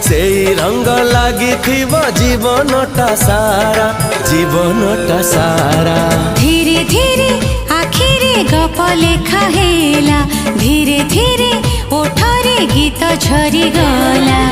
से रंग लगी जीवनटा सारा जीवनटा सारा। धीरे धीरे आखिरे गप लेखा हेला, धीरे धीरे ओठरे गीत झरी गला।